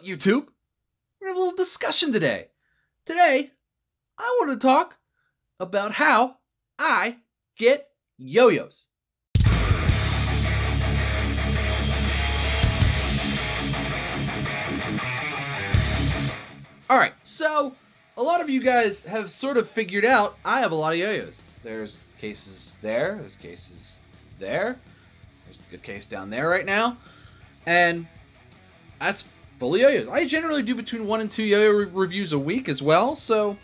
YouTube, we're having a little discussion today. Today, I want to talk about how I get yo-yos. Alright, so a lot of you guys have sort of figured out I have a lot of yo-yos. There's cases there, there's cases there, there's a good case down there right now, and that's full of yo-yos. I generally do between 1 and 2 yo-yo reviews a week as well, so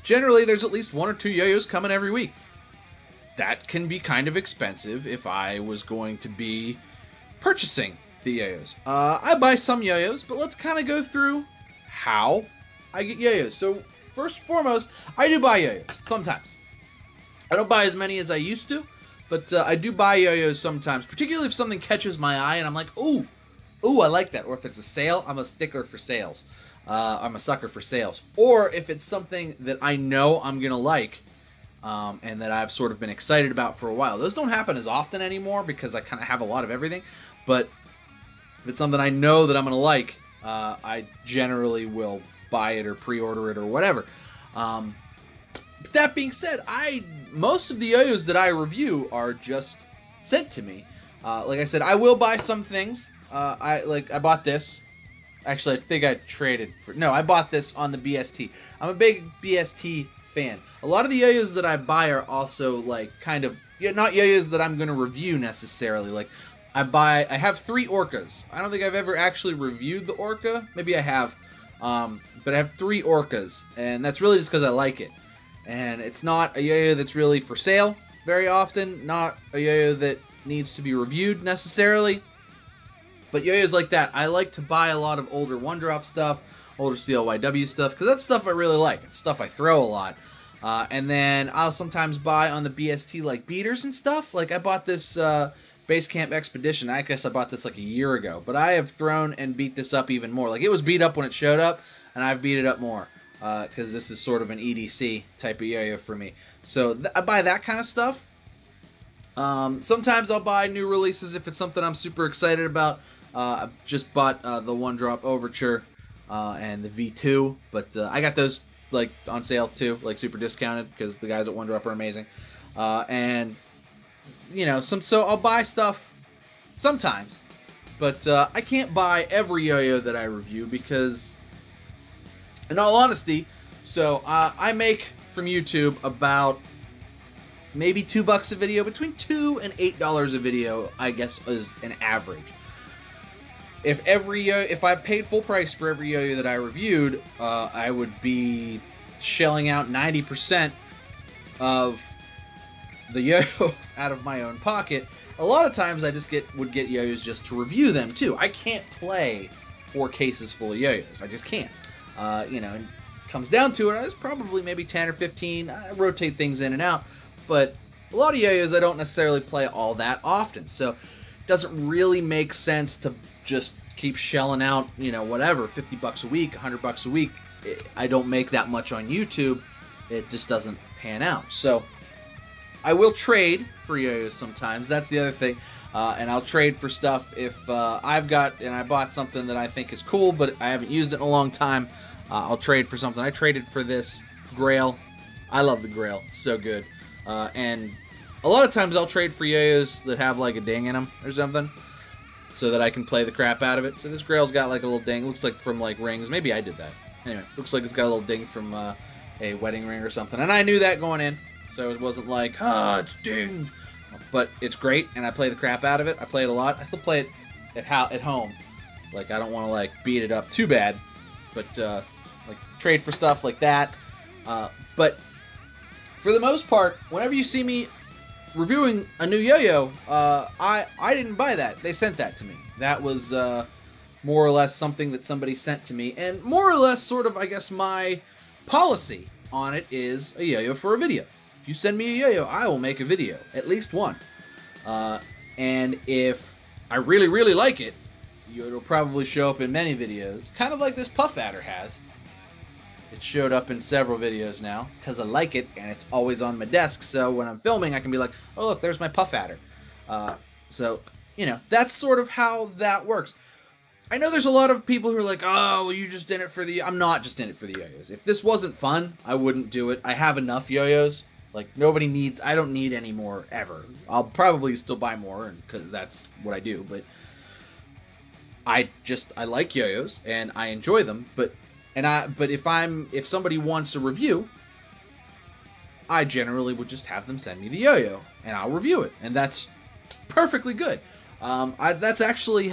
generally there's at least 1 or 2 yo-yos coming every week. That can be kind of expensive if I was going to be purchasing the yo-yos. I buy some yo-yos, but let's kind of go through how I get yo-yos. So first and foremost, I do buy yo-yos sometimes. I don't buy as many as I used to, but I do buy yo-yos sometimes, particularly if something catches my eye and I'm like, ooh, I like that. Or if it's a sale, I'm a stickler for sales. I'm a sucker for sales. Or if it's something that I know I'm going to like and that I've sort of been excited about for a while. Those don't happen as often anymore because I kind of have a lot of everything. But if it's something I know that I'm going to like, I generally will buy it or pre-order it or whatever. But that being said, most of the yo-yos that I review are just sent to me. Like I said, I will buy some things. I bought this. Actually, I think I traded for... No, I bought this on the BST. I'm a big BST fan. A lot of the yo-yos that I buy are also, like, kind of... Yeah, not yo-yos that I'm going to review, necessarily. Like, I have 3 Orcas. I don't think I've ever actually reviewed the Orca. Maybe I have. But I have 3 Orcas. And that's really just because I like it. And it's not a yo-yo that's really for sale very often. Not a yo-yo that needs to be reviewed, necessarily. But yo-yos like that, I like to buy a lot of older one-drop stuff, older CLYW stuff, because that's stuff I really like. It's stuff I throw a lot. And then I'll sometimes buy on the BST, like, beaters and stuff. Like, I bought this Basecamp Expedition. I guess I bought this, like, a year ago. But I have thrown and beat this up even more. Like, it was beat up when it showed up, and I've beat it up more. Because this is sort of an EDC type of yo-yo for me. So, I buy that kind of stuff. Sometimes I'll buy new releases if it's something I'm super excited about. I just bought the One Drop Overture and the V2, but I got those like on sale too, like super discounted because the guys at One Drop are amazing. And you know, so I'll buy stuff sometimes, but I can't buy every yo-yo that I review because, in all honesty, so I make from YouTube about maybe $2 a video, between $2 and $8 a video, I guess, is an average. If I paid full price for every yo-yo that I reviewed, I would be shelling out 90% of the yo-yo out of my own pocket. A lot of times I just would get yo-yos just to review them too. I can't play 4 cases full of yo-yos. I just can't. You know, and it comes down to it, it's probably maybe 10 or 15. I rotate things in and out, but a lot of yo-yos I don't necessarily play all that often, so it doesn't really make sense to just keep shelling out, you know, whatever, 50 bucks a week, 100 bucks a week. I don't make that much on YouTube. It just doesn't pan out. So I will trade for yo-yos sometimes. That's the other thing. And I'll trade for stuff if I bought something that I think is cool, but I haven't used it in a long time. I'll trade for something. I traded for this Grail. I love the Grail. It's so good. And a lot of times I'll trade for yo-yos that have like a ding in them or something, so that I can play the crap out of it. So this Grail's got like a little ding. Looks like from like rings. Maybe I did that. Anyway, looks like it's got a little ding from a wedding ring or something. And I knew that going in, so it wasn't like, it's dinged. But it's great, and I play the crap out of it. I play it a lot. I still play it at home. Like, I don't want to like beat it up too bad, but like trade for stuff like that. But for the most part, whenever you see me reviewing a new yo-yo, I didn't buy that. They sent that to me. That was more or less something that somebody sent to me, and more or less sort of, I guess, my policy on it is a yo-yo for a video. If you send me a yo-yo, I will make a video, at least one. And if I really, really like it, it'll probably show up in many videos, kind of like this Puff Adder has. It showed up in several videos now because I like it, and it's always on my desk. So when I'm filming, I can be like, oh, look, there's my Puff Adder. So, you know, that's sort of how that works. I know there's a lot of people who are like, oh, well, you just in it for the... I'm not just in it for the yo-yos. If this wasn't fun, I wouldn't do it. I have enough yo-yos. Like, nobody needs... I don't need any more ever. I'll probably still buy more because that's what I do, but I like yo-yos and I enjoy them, but if somebody wants a review, I generally would just have them send me the yo-yo and I'll review it, and that's perfectly good. That's actually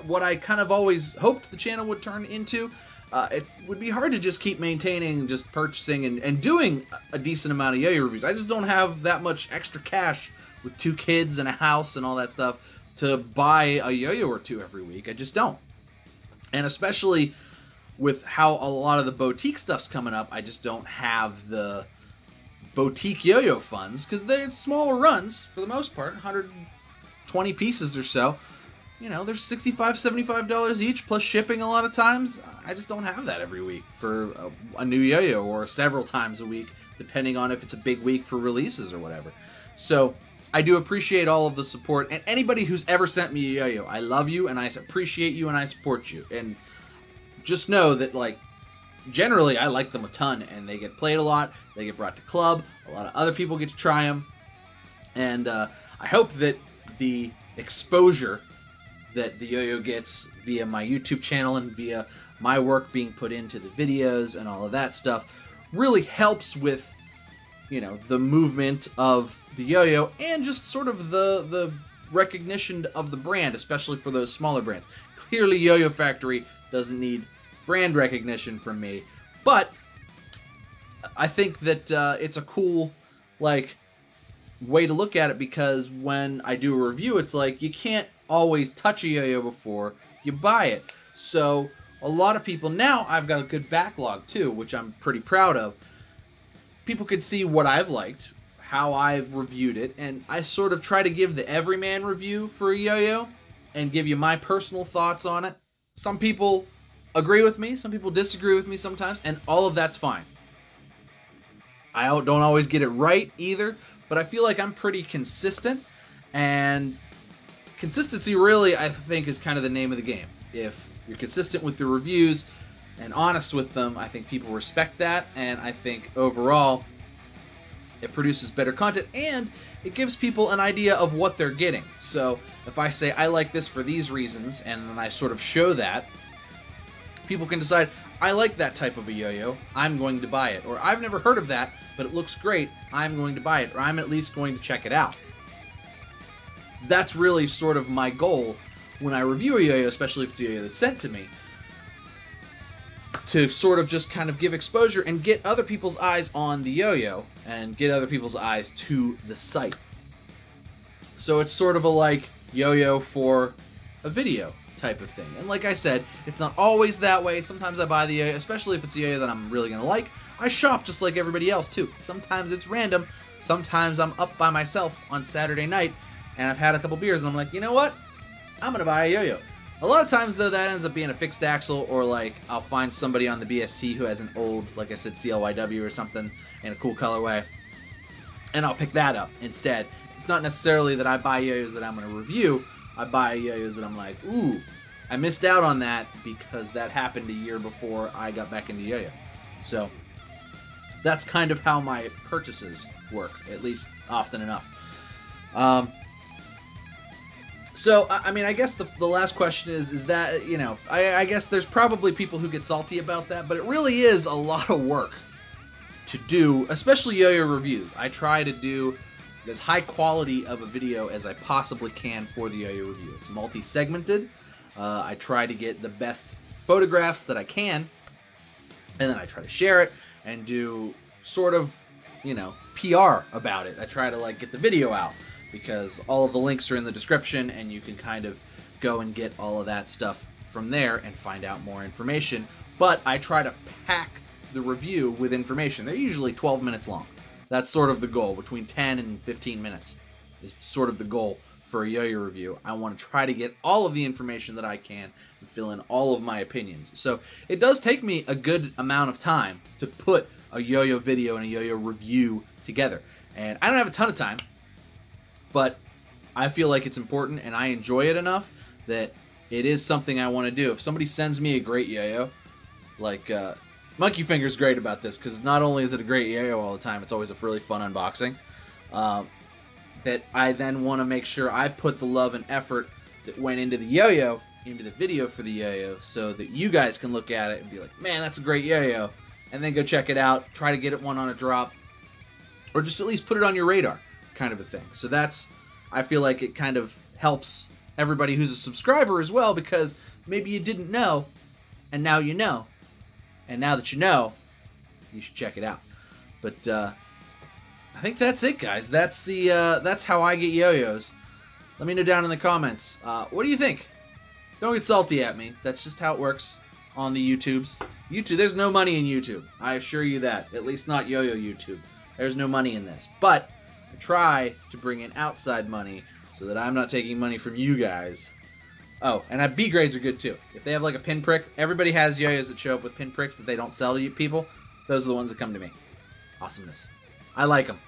what I kind of always hoped the channel would turn into. It would be hard to just keep maintaining, just purchasing and doing a decent amount of yo-yo reviews. I just don't have that much extra cash with 2 kids and a house and all that stuff to buy a yo-yo or 2 every week. I just don't. And especially with how a lot of the boutique stuff's coming up, I just don't have the boutique yo-yo funds, because they're smaller runs for the most part, 120 pieces or so. You know, they're $65, $75 each, plus shipping a lot of times. I just don't have that every week for a new yo-yo, or several times a week, depending on if it's a big week for releases or whatever. So I do appreciate all of the support, and anybody who's ever sent me a yo-yo, I love you, and I appreciate you, and I support you. And just know that, like, generally I like them a ton, and they get played a lot, they get brought to club, a lot of other people get to try them, and I hope that the exposure that the yo-yo gets via my YouTube channel and via my work being put into the videos and all of that stuff really helps with, you know, the movement of the yo-yo and just sort of the recognition of the brand, especially for those smaller brands. Clearly, Yo-Yo Factory doesn't need brand recognition from me, but I think that it's a cool, like, way to look at it, because when I do a review, it's like you can't always touch a yo-yo before you buy it. So a lot of people, now I've got a good backlog too, which I'm pretty proud of. People can see what I've liked, how I've reviewed it, and I sort of try to give the everyman review for a yo-yo and give you my personal thoughts on it. Some people agree with me, some people disagree with me sometimes, and all of that's fine. I don't always get it right either, but I feel like I'm pretty consistent, and consistency really, I think, is kind of the name of the game. If you're consistent with the reviews and honest with them, I think people respect that, and I think overall it produces better content, and it gives people an idea of what they're getting. So if I say I like this for these reasons, and then I sort of show that, people can decide, I like that type of a yo-yo, I'm going to buy it. Or I've never heard of that, but it looks great, I'm going to buy it. Or I'm at least going to check it out. That's really sort of my goal when I review a yo-yo, especially if it's a yo-yo that's sent to me, to sort of just kind of give exposure and get other people's eyes on the yo-yo and get other people's eyes to the site. So it's sort of a like yo-yo for a video type of thing. And like I said, it's not always that way. Sometimes I buy the yo-yo, especially if it's a yo-yo that I'm really going to like. I shop just like everybody else too. Sometimes it's random. Sometimes I'm up by myself on Saturday night and I've had a couple beers and I'm like, you know what? I'm going to buy a yo-yo. A lot of times, though, that ends up being a fixed axle, or like I'll find somebody on the BST who has an old, like I said, CLYW or something in a cool colorway, and I'll pick that up instead. It's not necessarily that I buy yo-yos that I'm going to review. I buy yo-yos that I'm like, ooh, I missed out on that because that happened a year before I got back into yo-yo. So that's kind of how my purchases work, at least often enough. So, I mean, I guess the last question is that, you know, I guess there's probably people who get salty about that, but it really is a lot of work to do, especially yo-yo reviews. I try to do as high quality of a video as I possibly can for the yo-yo review. It's multi-segmented. I try to get the best photographs that I can, and then I try to share it and do sort of, you know, PR about it. I try to, like, get the video out, because all of the links are in the description, and you can kind of go and get all of that stuff from there and find out more information. But I try to pack the review with information. They're usually 12 minutes long. That's sort of the goal. Between 10 and 15 minutes is sort of the goal for a yo-yo review. I want to try to get all of the information that I can and fill in all of my opinions. So it does take me a good amount of time to put a yo-yo video and a yo-yo review together. And I don't have a ton of time, but I feel like it's important and I enjoy it enough that it is something I want to do. If somebody sends me a great yo-yo, like Monkey Finger's great about this, because not only is it a great yo-yo all the time, it's always a really fun unboxing. That I then want to make sure I put the love and effort that went into the yo-yo into the video for the yo-yo, so that you guys can look at it and be like, man, that's a great yo-yo, and then go check it out, try to get it one on a drop, or just at least put it on your radar, kind of a thing. So that's, I feel like it kind of helps everybody who's a subscriber as well, because maybe you didn't know, and now you know, and now that you know, you should check it out. But I think that's it, guys. That's the that's how I get yo-yos. Let me know down in the comments. What do you think? Don't get salty at me. That's just how it works on the YouTubes. YouTube, there's no money in YouTube. I assure you that. At least not yo-yo YouTube. There's no money in this. But I try to bring in outside money so that I'm not taking money from you guys. Oh, and B grades are good too. If they have like a pinprick, everybody has yo-yos that show up with pinpricks that they don't sell to you people. Those are the ones that come to me. Awesomeness. I like them.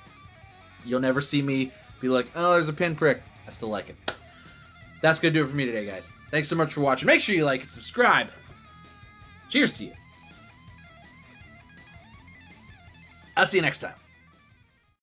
You'll never see me be like, oh, there's a pinprick. I still like it. That's going to do it for me today, guys. Thanks so much for watching. Make sure you like and subscribe. Cheers to you. I'll see you next time.